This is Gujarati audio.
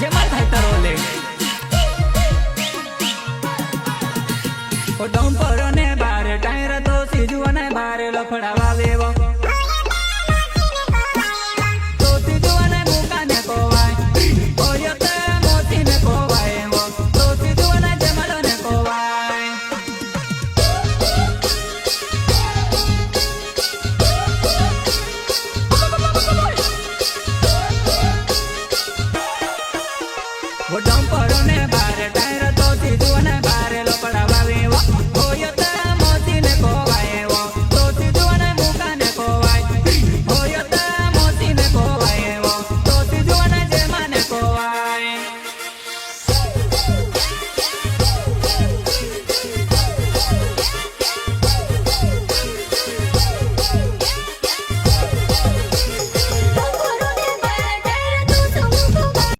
જેમાં થાય તરો લે ઓ ડમ્પર ને બાર ટાયર તો સીજુ અને બાર લફડાવા વેવો તો સીજુ અને મુકાને કોવાય ઓય તે મોતી ને કોવાય વો તો સીજુ અને જમલો ને કોવાય વો ડમ્પર ને બાર ટાયર તો સીજુ અને બાર લફડાવા વેવો ઓય તે મોતી ને કોવાય વો તો સીજુ અને મુકાને કોવાય ઓય તે મોતી ને કોવાય વો તો સીજુ અને જમાને કોવાય